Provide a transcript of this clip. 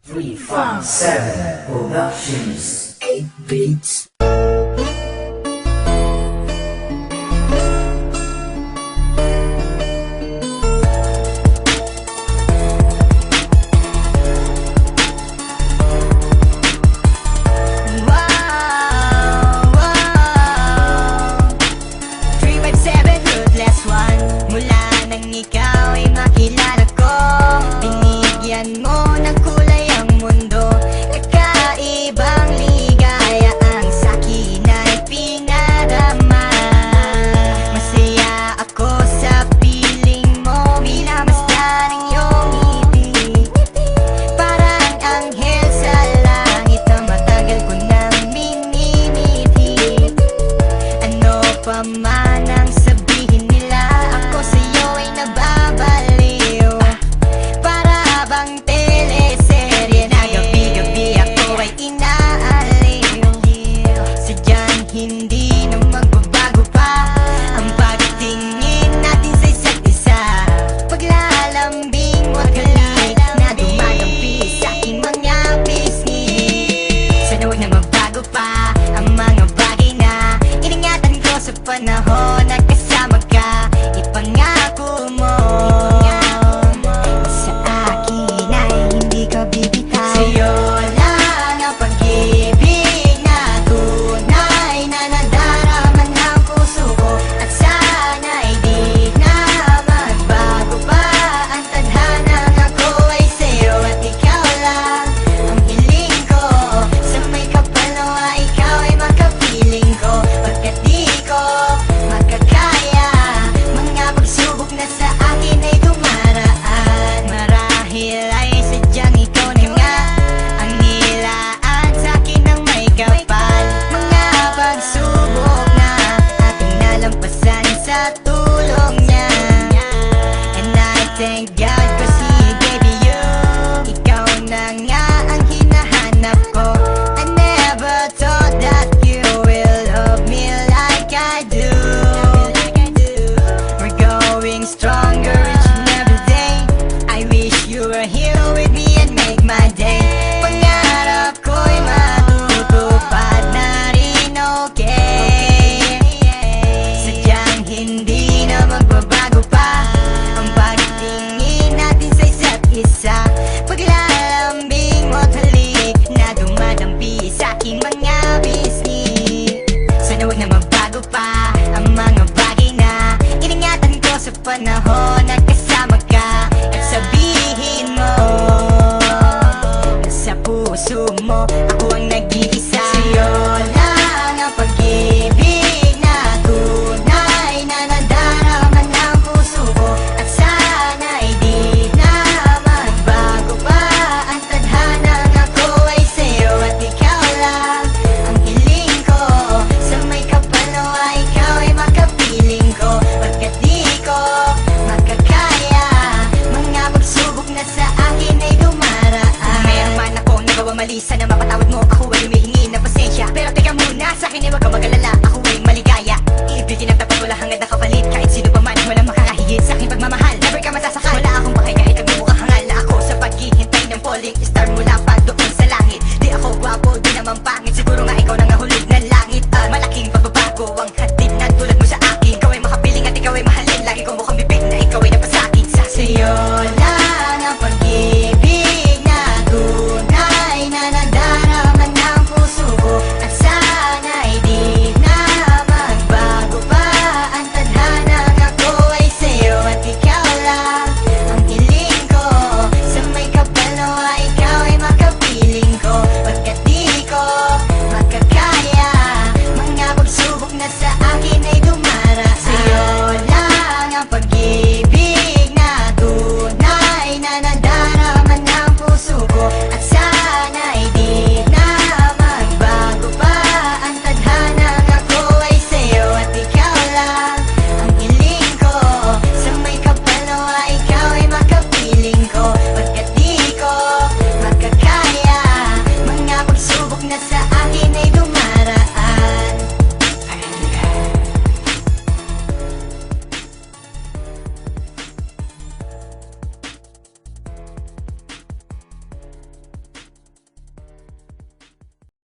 357 Productions 8 Beats. Ikaw ay makilala ko, binigyan mo ng kulay ang mundo. Nagkaibang ligaya ang sa'kin ay pinarama. Masaya ako sa piling mo, minamasdan ang iyong ngiti. Parang anghel sa langit na matagal ko nang minimiti. Ano pa man ang sabihin nila, ako sa'yo ay nababaliw. Para bang teleserye na gabi-gabi ako ay inaaliw. Sadyang hindi na magbabago pa ang pagtingin natin sa isa't isa. Paglalambing mo at halik na dumadampi sa aking mga pisngi. Sana huwag na magbago pa ang mga bagay na iningatan ko sa panahon na kasama ka. Ipangako mo sa akin ay hindi ka bibitaw. Sa'yo lang ang pag-ibig na tunay na nadarama ng puso ko. At sana'y di na magbago pa ang tadhanang ako ay sa'yo. At ikaw lang ang hiling ko, sa may kapalawa ikaw ay makapiling ko. Pagkat di ko makakaya mga pagsubok na sa akin ay dumaraan. Marahil ay sadyang ikaw na nga ang nilaan sa akin ng may kapal. Mga pagsubok na ating nalampasan sa tulong niya. And I thank God kasi baby you, ikaw na nga ang hinahanap ko. I never thought that you will love me like I do. We're going stronger each and every day. I wish you were here with me and make my day. Pangarap ko'y matutupad na rin, okay? Sadyang hindi na magbabago pa ang pagtingin natin sa isa't isa. Paglalambing mo't halik na dumadampi sa aking mga bisni. Sana huwag na magbago pa ang mga bagay na iningatan ko sa panahon na kasama ka. At sabihin mo na sa puso mo ako ang nag-iisa. Sa'yo lang ang pag-ibig na tunay na nadarama ng puso ko. At sana'y di na magbago pa ang tadhanang ako ay sa'yo. At ikaw lang ang hiling ko, sa may kapalawa ikaw ay makapiling ko. Pagkat di ko makakaya mga pagsubok na sa akin ay dumaraan. Meron man akong nagawa mali, sana mapatawad mo. Ako ay humihingi ng pasensya, pero teka muna, sa akin ay wag kang mag-alala.